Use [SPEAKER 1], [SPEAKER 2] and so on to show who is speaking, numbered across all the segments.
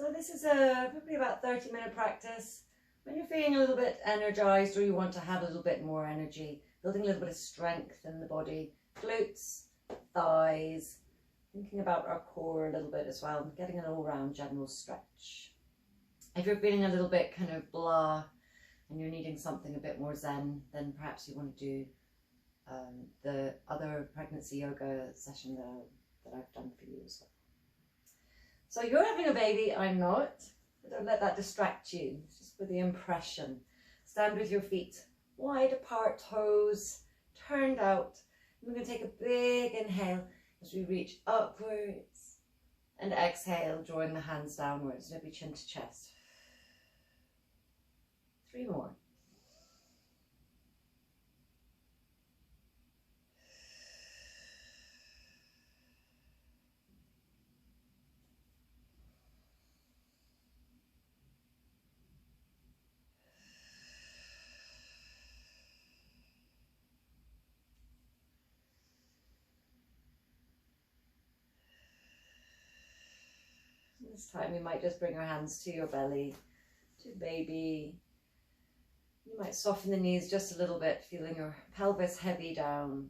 [SPEAKER 1] So this is a probably about 30-minute practice. When you're feeling a little bit energized or you want to have a little bit more energy, building a little bit of strength in the body, glutes, thighs, thinking about our core a little bit as well, getting an all-round general stretch. If you're feeling a little bit kind of blah and you're needing something a bit more zen, then perhaps you want to do the other pregnancy yoga session that I've done for you as well. So you're having a baby, I'm not. But don't let that distract you. It's just for the impression. Stand with your feet wide apart, toes turned out. And we're going to take a big inhale as we reach upwards. And exhale, drawing the hands downwards, maybe chin to chest. 3 more. This time you might just bring your hands to your belly, to baby. You might soften the knees just a little bit, feeling your pelvis heavy down.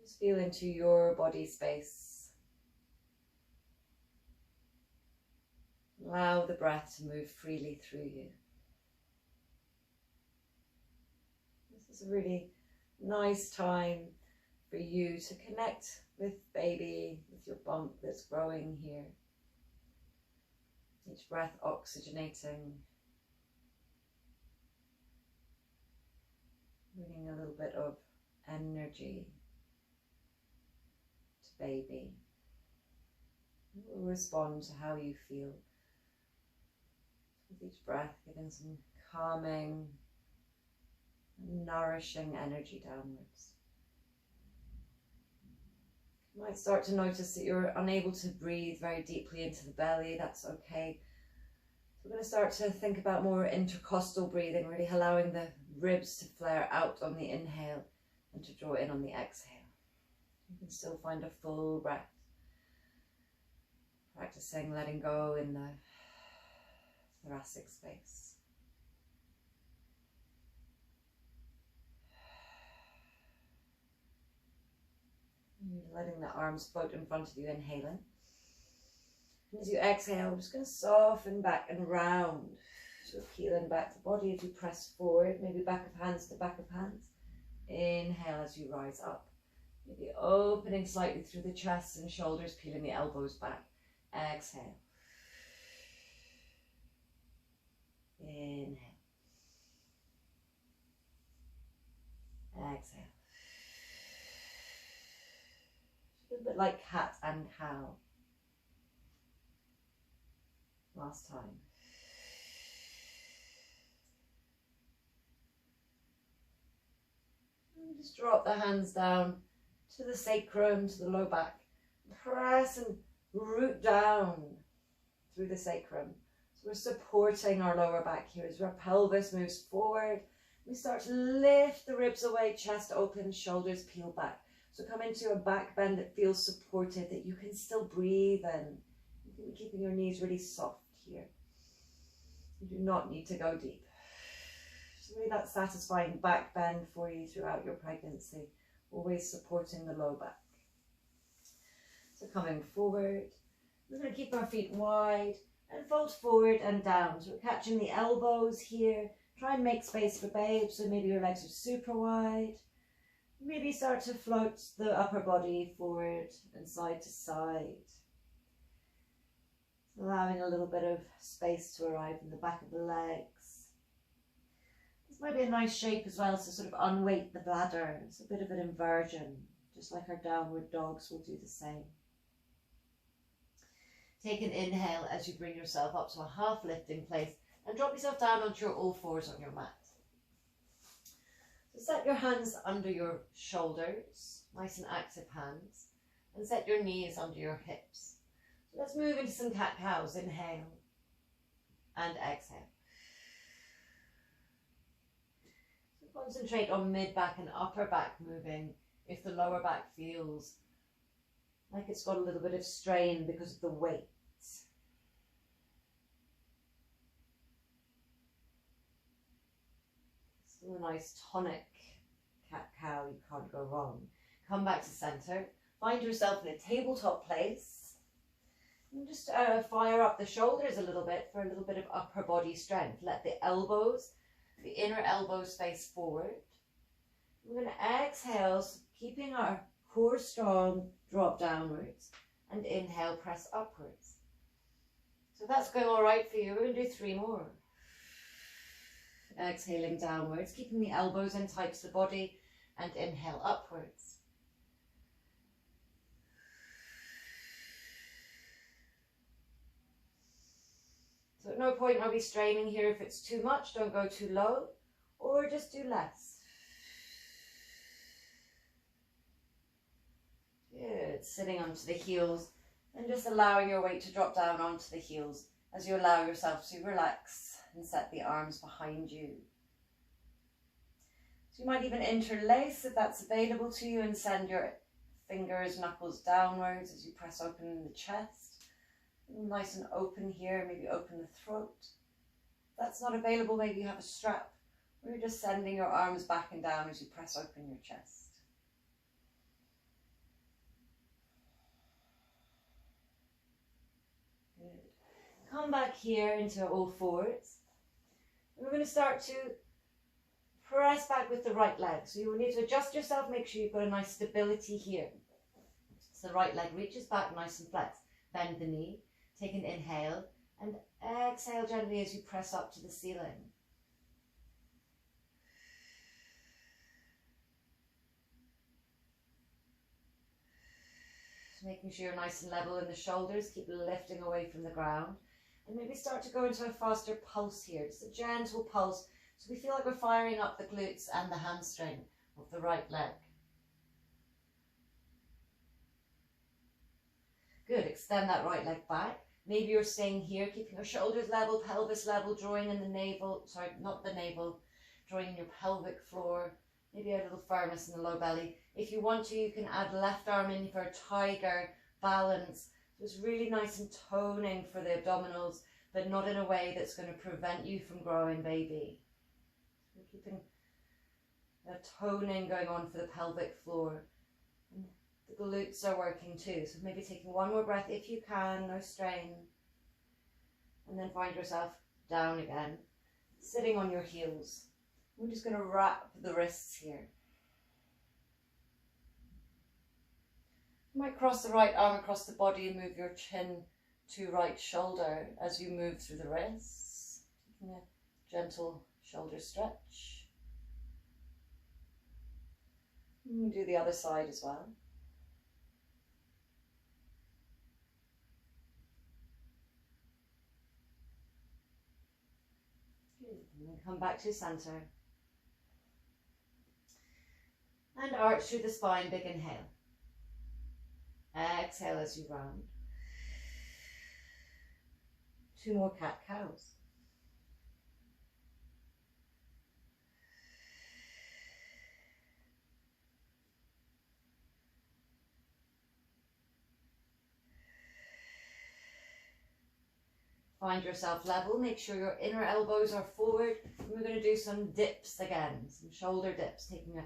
[SPEAKER 1] Just feel into your body space. Allow the breath to move freely through you. This is a really nice time for you to connect with baby, with your bump that's growing here. Each breath oxygenating, bringing a little bit of energy to baby. It will respond to how you feel. With each breath, giving some calming, nourishing energy downwards. You might start to notice that you're unable to breathe very deeply into the belly. That's okay. So we're going to start to think about more intercostal breathing, really allowing the ribs to flare out on the inhale and to draw in on the exhale. You can still find a full breath. Practicing letting go in the thoracic space. Letting the arms float in front of you, inhaling. And as you exhale, I'm just going to soften back and round. So peeling back the body as you press forward, maybe back of hands to back of hands. Inhale as you rise up. Maybe opening slightly through the chest and shoulders, peeling the elbows back. Exhale. Inhale. Exhale. A little bit like cat and cow. Last time. And just drop the hands down to the sacrum, to the low back. Press and root down through the sacrum. So we're supporting our lower back here as our pelvis moves forward. We start to lift the ribs away, chest open, shoulders peel back. So come into a back bend that feels supported, that you can still breathe in. You can be keeping your knees really soft here. You do not need to go deep. Just really that satisfying back bend for you throughout your pregnancy, always supporting the low back. So coming forward, we're going to keep our feet wide and fold forward and down. So we're catching the elbows here. Try and make space for babe, so maybe your legs are super wide. Maybe start to float the upper body forward and side to side. Allowing a little bit of space to arrive in the back of the legs. This might be a nice shape as well to sort of unweight the bladder. It's a bit of an inversion, just like our downward dogs will do the same. Take an inhale as you bring yourself up to a half lifting place and drop yourself down onto your all fours on your mat. So set your hands under your shoulders, nice and active hands, and set your knees under your hips. So let's move into some cat-cows. Inhale and exhale. So concentrate on mid-back and upper back moving if the lower back feels like it's got a little bit of strain because of the weight. Still a nice tonic cat-cow, you can't go wrong. Come back to center, find yourself in a tabletop place, and just fire up the shoulders a little bit for a little bit of upper body strength. Let the elbows, the inner elbows face forward. We're going to exhale, so keeping our core strong, drop downwards, and inhale, press upwards. So if that's going all right for you, we're going to do 3 more. Exhaling downwards, keeping the elbows in tight to the body, and inhale upwards. So at no point are we straining here. If it's too much, don't go too low, or just do less. Good, sitting onto the heels and just allowing your weight to drop down onto the heels as you allow yourself to relax and set the arms behind you. So you might even interlace if that's available to you and send your fingers, knuckles downwards as you press open the chest. Nice and open here, maybe open the throat. If that's not available, maybe you have a strap, or you're just sending your arms back and down as you press open your chest. Good. Come back here into all fours. We're going to start to press back with the right leg. So you will need to adjust yourself, make sure you've got a nice stability here. So the right leg reaches back nice and flexed. Bend the knee, take an inhale, and exhale gently as you press up to the ceiling. Just making sure you're nice and level in the shoulders, keep lifting away from the ground. And maybe start to go into a faster pulse here, just a gentle pulse, so we feel like we're firing up the glutes and the hamstring of the right leg. Good, extend that right leg back. Maybe you're staying here, keeping your shoulders level, pelvis level, drawing in the navel, sorry, not the navel, drawing in your pelvic floor, maybe a little firmness in the low belly. If you want to, you can add left arm in for a tiger, balance. So it's really nice and toning for the abdominals, but not in a way that's going to prevent you from growing, baby. So we're keeping a toning going on for the pelvic floor. And the glutes are working too. So maybe taking one more breath if you can, no strain. And then find yourself down again, sitting on your heels. We're just going to wrap the wrists here. You might cross the right arm across the body and move your chin to right shoulder as you move through the wrists. Taking a gentle shoulder stretch. And we'll do the other side as well. Good. And then come back to center. And arch through the spine, big inhale. Exhale as you round. 2 more cat-cows. Find yourself level. Make sure your inner elbows are forward. And we're going to do some dips again, some shoulder dips, taking a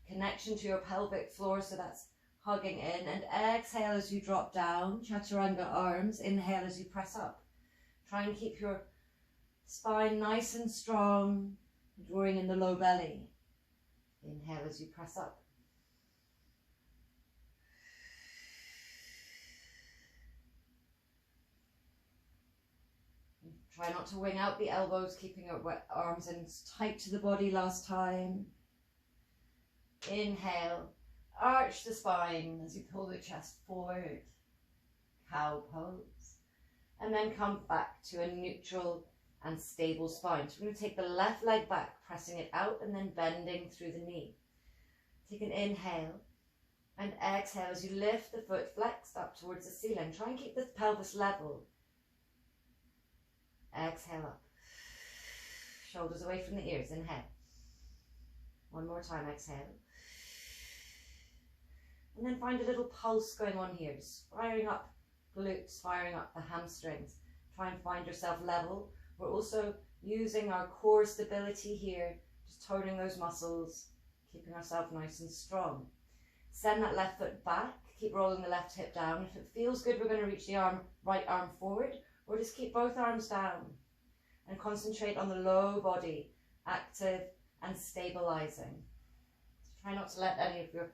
[SPEAKER 1] connection to your pelvic floor, so that's hugging in, and exhale as you drop down, chaturanga arms, inhale as you press up. Try and keep your spine nice and strong, drawing in the low belly. Inhale as you press up. Try not to wing out the elbows, keeping your arms in tight to the body last time. Inhale. Arch the spine as you pull the chest forward, cow pose, and then come back to a neutral and stable spine. So we're going to take the left leg back, pressing it out and then bending through the knee. Take an inhale and exhale as you lift the foot flexed up towards the ceiling. Try and keep the pelvis level. Exhale up. Shoulders away from the ears. Inhale. One more time, exhale. And then find a little pulse going on here, just firing up glutes, firing up the hamstrings. Try and find yourself level. We're also using our core stability here, just toning those muscles, keeping ourselves nice and strong. Send that left foot back, keep rolling the left hip down. If it feels good, we're going to reach the right arm forward, or just keep both arms down and concentrate on the low body, active and stabilizing. Try not to let any of your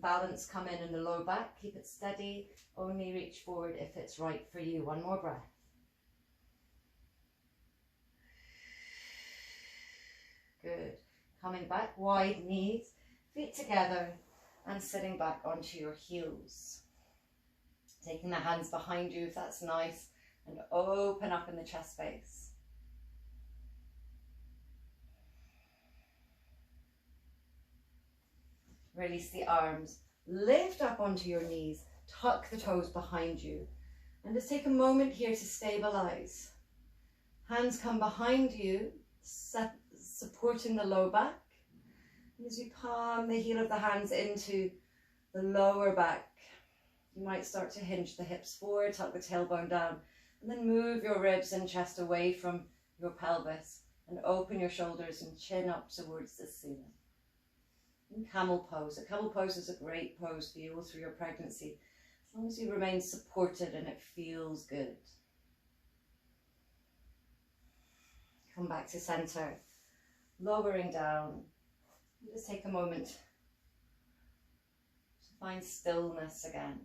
[SPEAKER 1] balance come in the low back. Keep it steady. Only reach forward if it's right for you. One more breath. Good. Coming back, wide knees, feet together, and sitting back onto your heels. Taking the hands behind you if that's nice, and open up in the chest space. Release the arms, lift up onto your knees, tuck the toes behind you, and just take a moment here to stabilize. Hands come behind you, supporting the low back. And as you palm the heel of the hands into the lower back, you might start to hinge the hips forward, tuck the tailbone down, and then move your ribs and chest away from your pelvis and open your shoulders and chin up towards the ceiling. In camel pose. A camel pose is a great pose for you all through your pregnancy, as long as you remain supported and it feels good. Come back to center, lowering down. Just take a moment to find stillness again.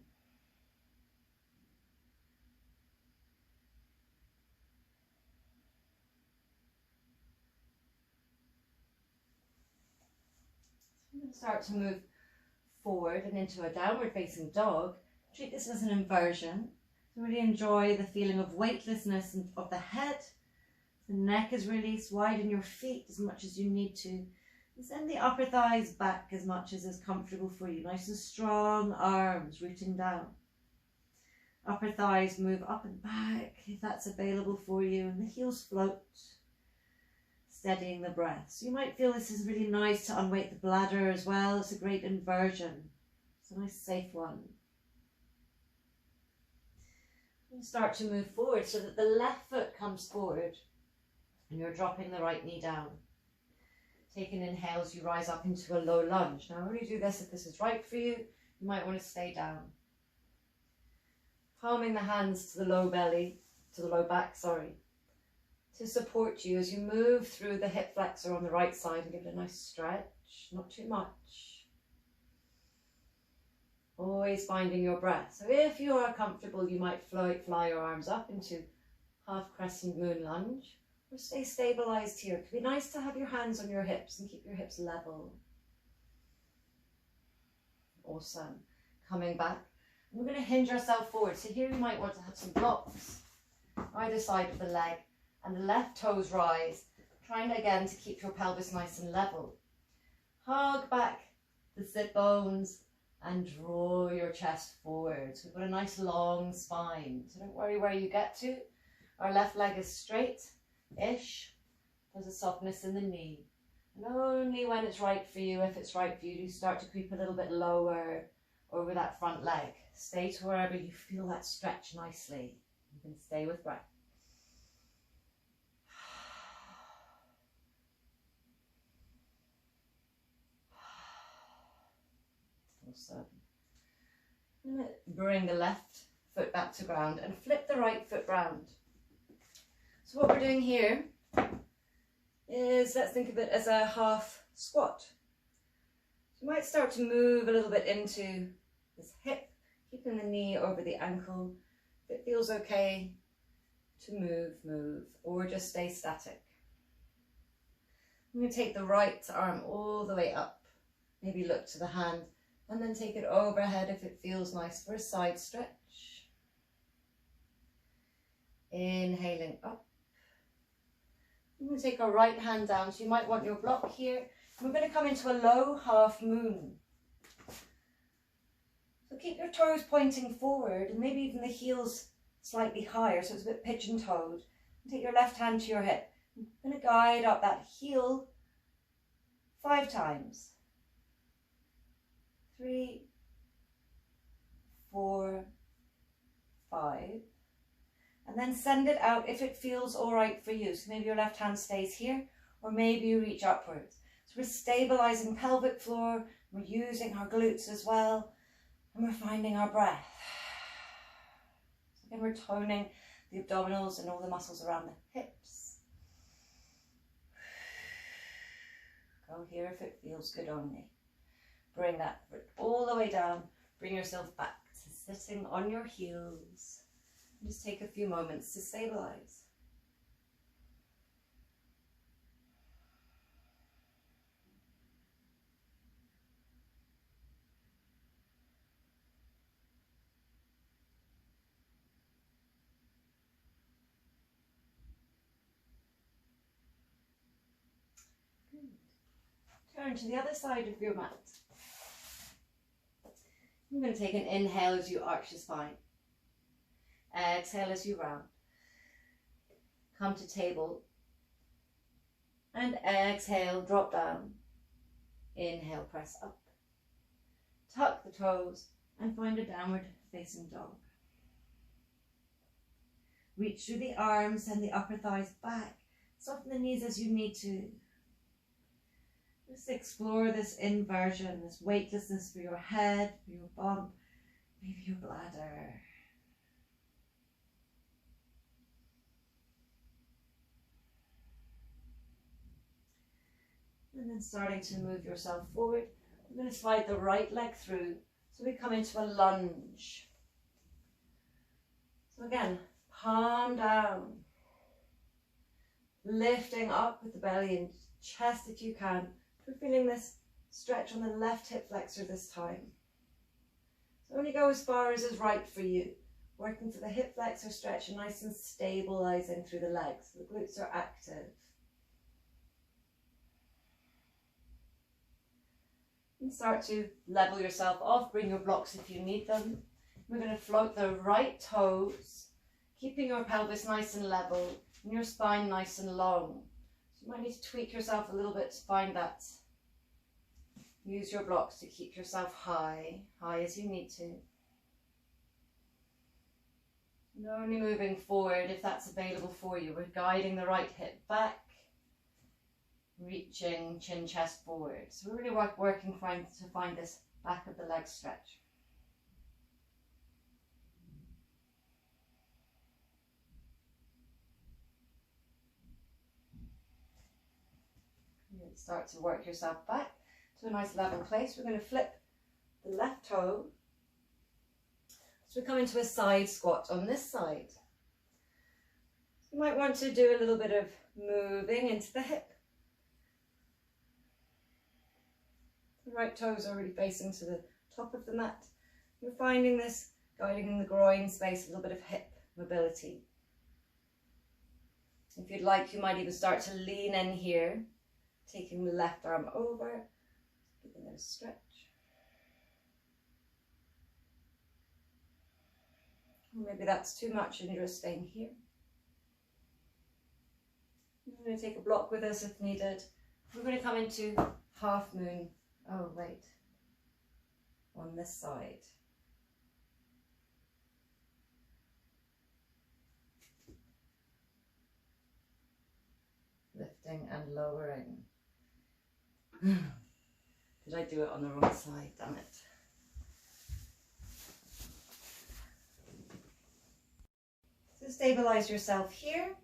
[SPEAKER 1] Start to move forward and into a downward facing dog. Treat this as an inversion. So really enjoy the feeling of weightlessness of the head. The neck is released. Widen your feet as much as you need to. And send the upper thighs back as much as is comfortable for you. Nice and strong arms rooting down. Upper thighs move up and back if that's available for you. And the heels float, steadying the breath. So you might feel this is really nice to unweight the bladder as well. It's a great inversion. It's a nice safe one. And start to move forward so that the left foot comes forward and you're dropping the right knee down. Taking inhales, you rise up into a low lunge. Now only do this if this is right for you. You might want to stay down. Palming the hands to the low belly, to the low back, sorry, to support you as you move through the hip flexor on the right side and give it a nice stretch, not too much. Always finding your breath. So if you are comfortable, you might fly your arms up into half crescent moon lunge, or stay stabilized here. It could be nice to have your hands on your hips and keep your hips level. Awesome. Coming back. We're going to hinge ourselves forward. So here you might want to have some blocks either side of the leg, and the left toes rise, trying again to keep your pelvis nice and level. Hug back the sit bones and draw your chest forward. So we've got a nice long spine. So don't worry where you get to. Our left leg is straight-ish. There's a softness in the knee. And only when it's right for you, if it's right for you, do you start to creep a little bit lower over that front leg. Stay to wherever you feel that stretch nicely. You can stay with breath. Awesome. Bring the left foot back to ground and flip the right foot round. So what we're doing here is, let's think of it as a half squat. So you might start to move a little bit into this hip, keeping the knee over the ankle. If it feels okay to move, or just stay static. I'm going to take the right arm all the way up, maybe look to the hand, and then take it overhead if it feels nice for a side stretch. Inhaling up. I'm going to take our right hand down, so you might want your block here. We're going to come into a low half moon. So keep your toes pointing forward and maybe even the heels slightly higher, so it's a bit pigeon-toed. Take your left hand to your hip. I'm going to guide up that heel 5 times. 3, 4, 5. And then send it out if it feels all right for you. So maybe your left hand stays here, or maybe you reach upwards. So we're stabilizing pelvic floor, we're using our glutes as well, and we're finding our breath. So again, we're toning the abdominals and all the muscles around the hips. Go here if it feels good only. Bring that foot all the way down. Bring yourself back to sitting on your heels. Just take a few moments to stabilize. Good. Turn to the other side of your mat. I'm going to take an inhale as you arch the spine. Exhale as you round. Come to table. And exhale, drop down. Inhale, press up. Tuck the toes and find a downward facing dog. Reach through the arms, send the upper thighs back. Soften the knees as you need to. Just explore this inversion, this weightlessness for your head, for your bump, maybe your bladder. And then starting to move yourself forward, we're going to slide the right leg through. So we come into a lunge. So again, palm down. Lifting up with the belly and chest if you can. We're feeling this stretch on the left hip flexor this time. So only go as far as is right for you. Working for the hip flexor stretch and nice and stabilizing through the legs. The glutes are active. And start to level yourself off, bring your blocks if you need them. We're going to float the right toes, keeping your pelvis nice and level and your spine nice and long. So you might need to tweak yourself a little bit to find that. Use your blocks to keep yourself high as you need to. And only moving forward if that's available for you. We're guiding the right hip back. Reaching chin chest forward. So we're really working to find this back of the leg stretch. And start to work yourself back to a nice level place. We're going to flip the left toe. So we come into a side squat on this side. You might want to do a little bit of moving into the hip. The right toes are really facing to the top of the mat. You're finding this guiding in the groin space, a little bit of hip mobility. If you'd like, you might even start to lean in here, taking the left arm over, giving it a stretch. Or maybe that's too much and you're just staying here. We're going to take a block with us if needed. We're going to come into half moon. Oh, wait, on this side. Lifting and lowering. Did I do it on the wrong side? Damn it. So stabilize yourself here.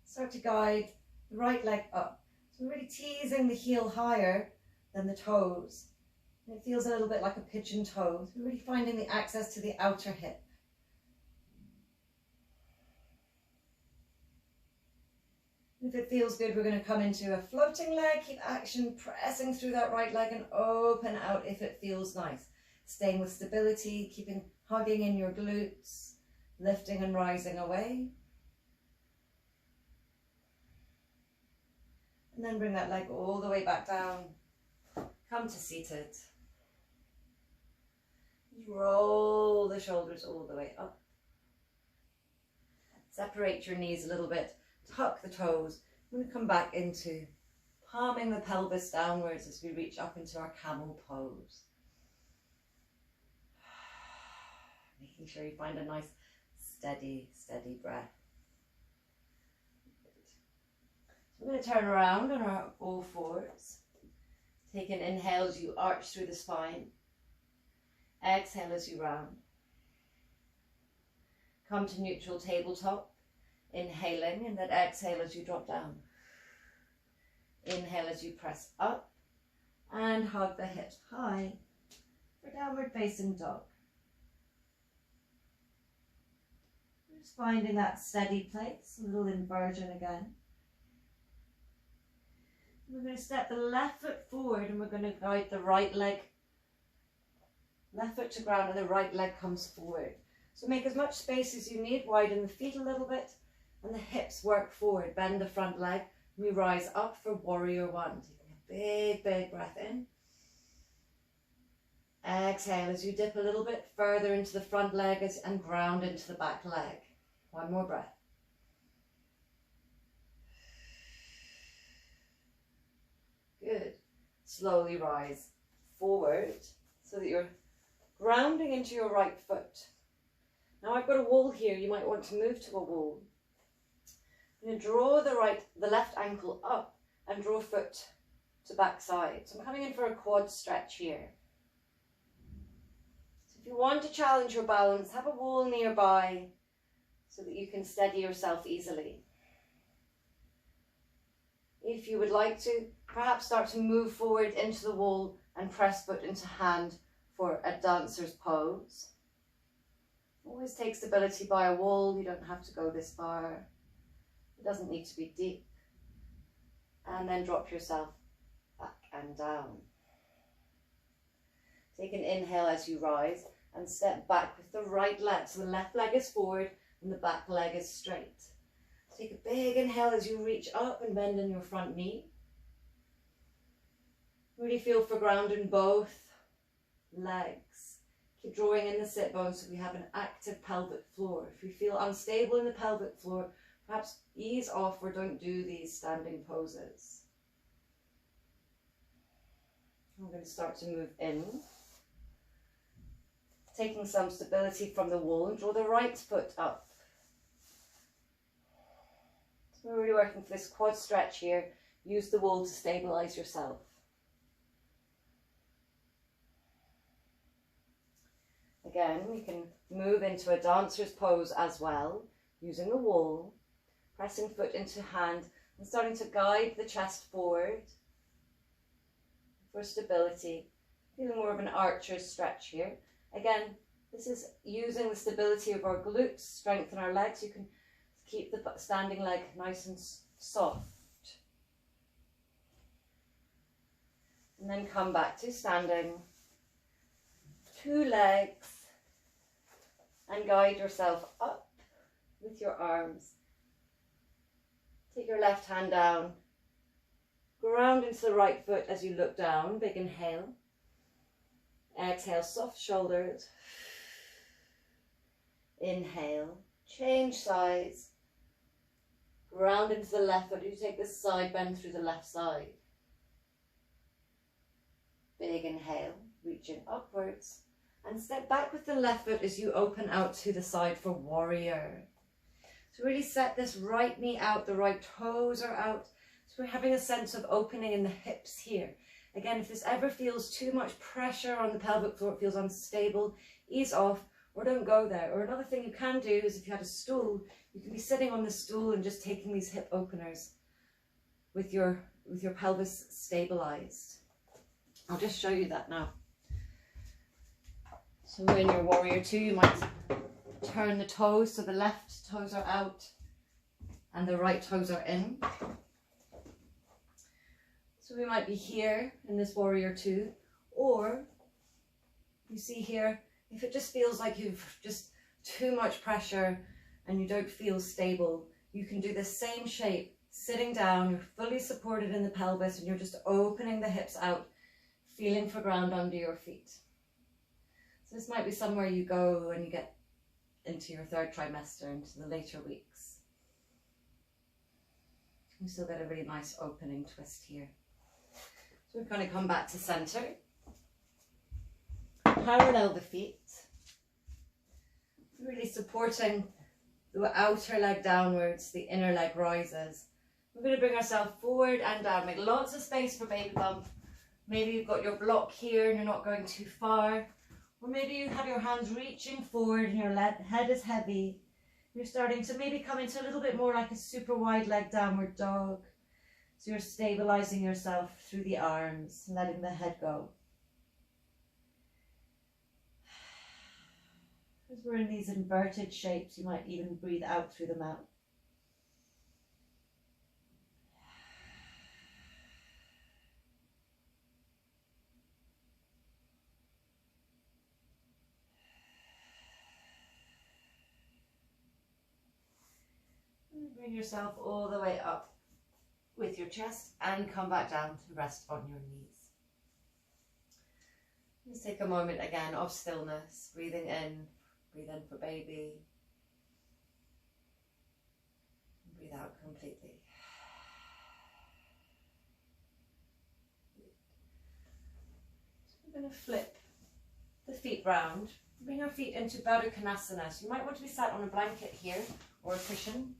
[SPEAKER 1] Start to guide the right leg up. So we're really teasing the heel higher than the toes. And it feels a little bit like a pigeon toe. So we're really finding the access to the outer hip. If it feels good, we're going to come into a floating leg. Keep action, pressing through that right leg and open out if it feels nice. Staying with stability, hugging in your glutes, lifting and rising away. And then bring that leg all the way back down. Come to seated. Roll the shoulders all the way up. Separate your knees a little bit. Tuck the toes. We're going to come back into palming the pelvis downwards as we reach up into our camel pose. Making sure you find a nice steady breath. So we're going to turn around on our all fours. Take an inhale as you arch through the spine. Exhale as you round. Come to neutral tabletop, inhaling, and then exhale as you drop down. Inhale as you press up and hug the hips high for downward facing dog. Just finding that steady place, a little inversion again. We're going to step the left foot forward and we're going to guide the right leg, left foot to ground, and the right leg comes forward. So make as much space as you need, widen the feet a little bit and the hips work forward, bend the front leg. We rise up for warrior one. Taking a big breath in. Exhale as you dip a little bit further into the front leg and ground into the back leg. One more breath. Good. Slowly rise forward so that you're grounding into your right foot. Now I've got a wall here. You might want to move to a wall. I'm going to draw the left ankle up and draw foot to back side. So I'm coming in for a quad stretch here. So if you want to challenge your balance, have a wall nearby so that you can steady yourself easily. If you would like to, perhaps start to move forward into the wall and press foot into hand for a dancer's pose. Always take stability by a wall. You don't have to go this far. It doesn't need to be deep. And then drop yourself back and down. Take an inhale as you rise and step back with the right leg. So the left leg is forward and the back leg is straight. Take a big inhale as you reach up and bend in your front knee. Really feel for ground in both legs. Keep drawing in the sit bones so we have an active pelvic floor. If you feel unstable in the pelvic floor, perhaps ease off or don't do these standing poses. I'm going to start to move in. Taking some stability from the wall and draw the right foot up. So we're really working for this quad stretch here. Use the wall to stabilize yourself. Again, we can move into a dancer's pose as well, using the wall, pressing foot into hand and starting to guide the chest forward for stability. Feeling more of an archer's stretch here. Again, this is using the stability of our glutes, strengthen our legs. You can keep the standing leg nice and soft. And then come back to standing. Two legs. And guide yourself up with your arms. Take your left hand down. Ground into the right foot as you look down. Big inhale. Exhale, soft shoulders. Inhale, change sides. Ground into the left foot. You take this side bend through the left side. Big inhale, reaching upwards. And step back with the left foot as you open out to the side for warrior. So really set this right knee out, the right toes are out. So we're having a sense of opening in the hips here. Again, if this ever feels too much pressure on the pelvic floor, it feels unstable, ease off or don't go there. Or another thing you can do is if you had a stool, you can be sitting on the stool and just taking these hip openers with your pelvis stabilized. I'll just show you that now. So we're in your warrior two, you might turn the toes so the left toes are out and the right toes are in. So we might be here in this warrior two, or you see here, if it just feels like you've just too much pressure and you don't feel stable, you can do the same shape, sitting down, you're fully supported in the pelvis and you're just opening the hips out, feeling for ground under your feet. So this might be somewhere you go when you get into your third trimester, into the later weeks. We still get a really nice opening twist here. So we're going to come back to center. Parallel the feet. Really supporting the outer leg downwards, the inner leg rises. We're going to bring ourselves forward and down. Make lots of space for baby bump. Maybe you've got your block here and you're not going too far. Or maybe you have your hands reaching forward and your head is heavy. You're starting to maybe come into a little bit more like a super wide leg downward dog. So you're stabilizing yourself through the arms, letting the head go. As we're in these inverted shapes, you might even breathe out through the mouth. Bring yourself all the way up with your chest and come back down to rest on your knees. Just take a moment again of stillness, breathing in, breathe in for baby, and breathe out completely. So we're going to flip the feet round, bring our feet into Baddha Konasana. So you might want to be sat on a blanket here or a cushion.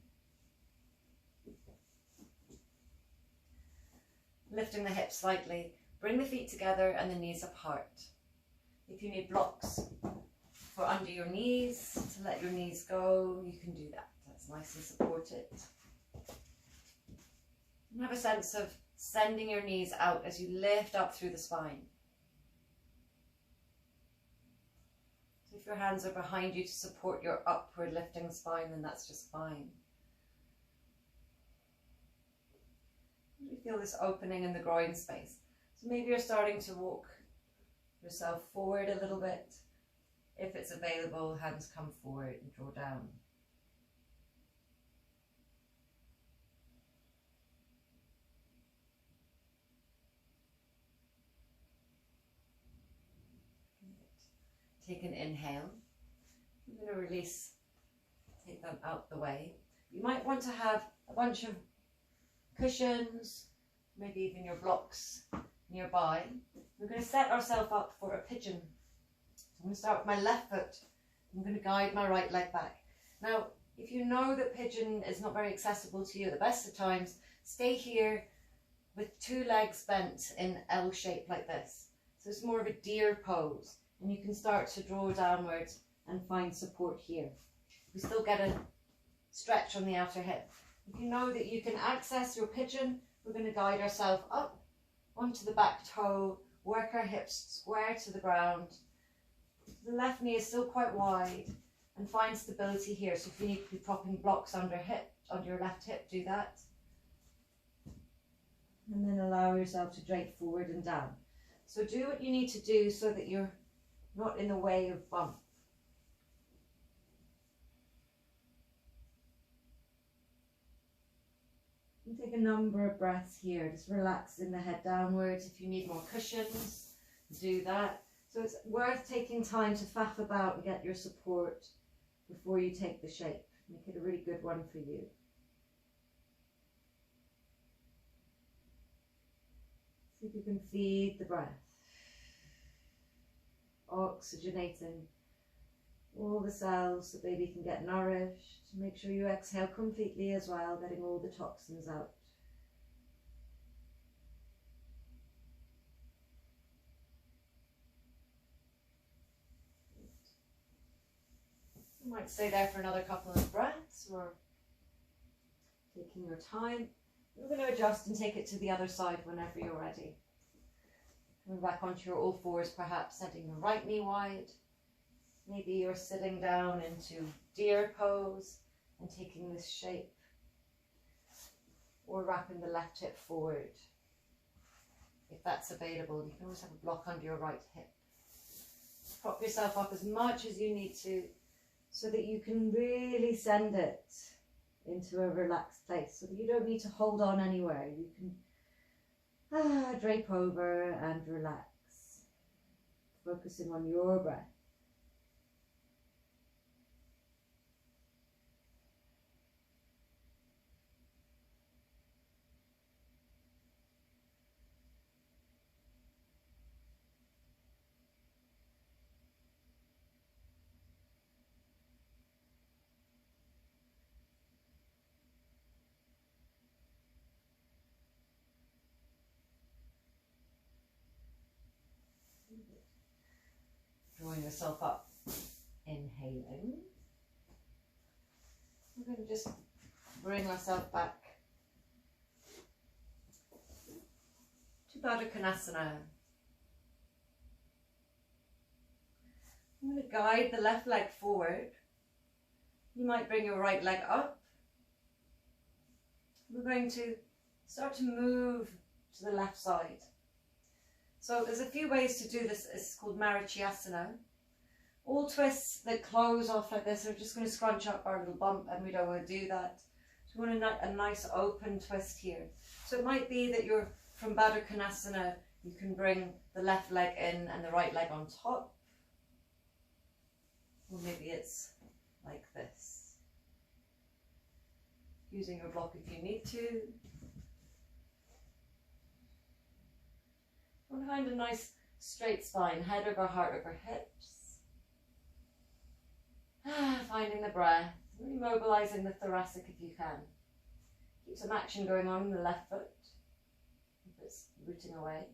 [SPEAKER 1] Lifting the hips slightly, bring the feet together and the knees apart. If you need blocks for under your knees, to let your knees go, you can do that. That's nice and supported. And have a sense of sending your knees out as you lift up through the spine. So if your hands are behind you to support your upward lifting spine, then that's just fine. You feel this opening in the groin space. So maybe you're starting to walk yourself forward a little bit. If it's available, hands come forward and draw down. Take an inhale. I'm going to release, take them out the way. You might want to have a bunch of cushions, maybe even your blocks nearby. We're going to set ourselves up for a pigeon. So I'm going to start with my left foot. I'm going to guide my right leg back. Now, if you know that pigeon is not very accessible to you at the best of times, stay here with two legs bent in L shape like this. So it's more of a deer pose, and you can start to draw downwards and find support here. We still get a stretch on the outer hip. If you know that you can access your pigeon, we're going to guide ourselves up onto the back toe, work our hips square to the ground. The left knee is still quite wide, and find stability here. So if you need to be propping blocks under your left hip, do that. And then allow yourself to drape forward and down. So do what you need to do so that you're not in the way of bump. And take a number of breaths here, just relaxing the head downwards. If you need more cushions, do that. So it's worth taking time to faff about and get your support before you take the shape. Make it a really good one for you. See if you can feed the breath, oxygenating all the cells so baby can get nourished. Make sure you exhale completely as well, getting all the toxins out. You might stay there for another couple of breaths or taking your time. You're going to adjust and take it to the other side whenever you're ready. Coming back onto your all fours, perhaps setting your right knee wide. Maybe you're sitting down into deer pose and taking this shape, or wrapping the left hip forward. If that's available, you can always have a block under your right hip. Prop yourself up as much as you need to so that you can really send it into a relaxed place, so that you don't need to hold on anywhere. You can drape over and relax, focusing on your breath. yourself up. Inhaling. We're going to just bring ourselves back to Baddha Konasana. I'm going to guide the left leg forward. You might bring your right leg up. We're going to start to move to the left side. So there's a few ways to do this. It's called Marichyasana. All twists that close off like this are just going to scrunch up our little bump, and we don't want to do that. So we want a nice open twist here. So it might be that you're from Baddha Konasana, you can bring the left leg in and the right leg on top. Or maybe it's like this. Using your block if you need to. Want to find a nice straight spine, head over heart over hips. Finding the breath, really mobilizing the thoracic if you can. Keep some action going on in the left foot if it's rooting away.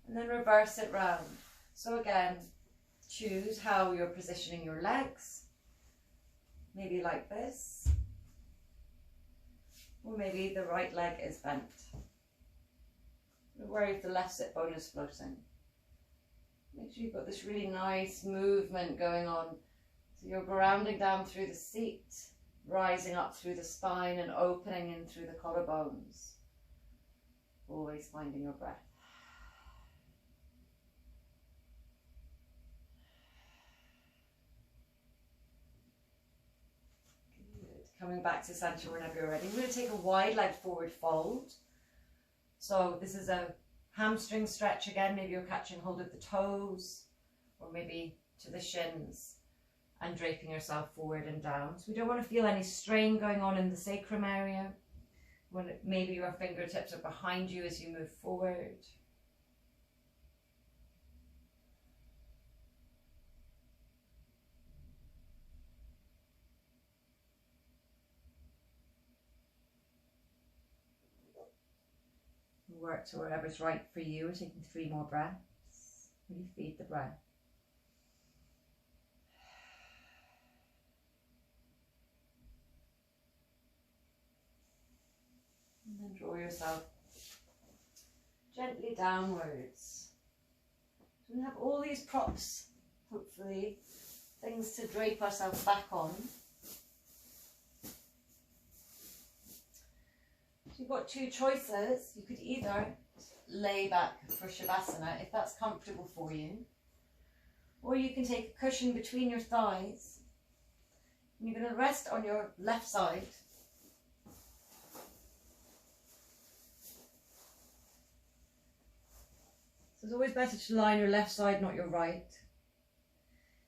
[SPEAKER 1] And then reverse it round. So again, choose how you're positioning your legs. Maybe like this. Or maybe the right leg is bent. Don't worry if the left sit bone is floating. Make sure you've got this really nice movement going on. So you're grounding down through the seat, rising up through the spine and opening in through the collarbones. Always finding your breath. Good. Coming back to center whenever you're ready. We're going to take a wide leg forward fold. So this is a hamstring stretch again. Maybe you're catching hold of the toes or maybe to the shins and draping yourself forward and down. So we don't want to feel any strain going on in the sacrum area. Maybe your fingertips are behind you as you move forward. Work to whatever's right for you. We're taking 3 more breaths. Really feed the breath. And then draw yourself gently downwards. So we have all these props, hopefully, things to drape ourselves back on. You've got 2 choices. You could either lay back for Shavasana if that's comfortable for you, or you can take a cushion between your thighs and you're going to rest on your left side. So it's always better to lie on your left side, not your right.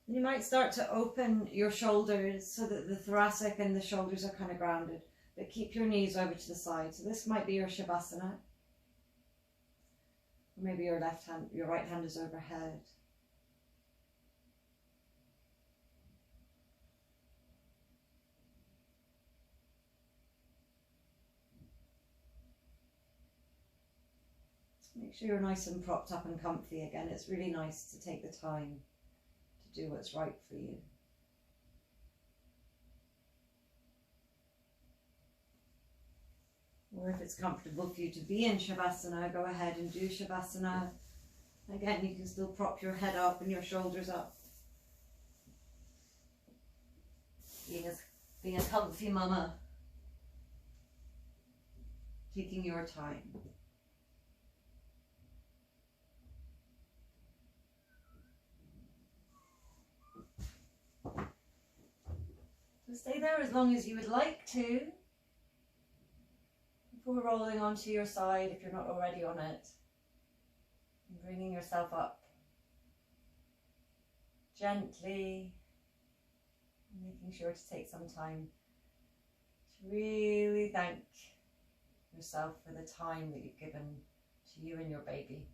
[SPEAKER 1] And you might start to open your shoulders so that the thoracic and the shoulders are kind of grounded. But keep your knees over to the side. So this might be your Shavasana. Or maybe your right hand is overhead. Make sure you're nice and propped up and comfy again. It's really nice to take the time to do what's right for you. Or if it's comfortable for you to be in Shavasana, go ahead and do Shavasana. Again, you can still prop your head up and your shoulders up. Being a comfy mama. Taking your time. So stay there as long as you would like to. Before rolling onto your side if you're not already on it. And bringing yourself up gently. Making sure to take some time to really thank yourself for the time that you've given to you and your baby.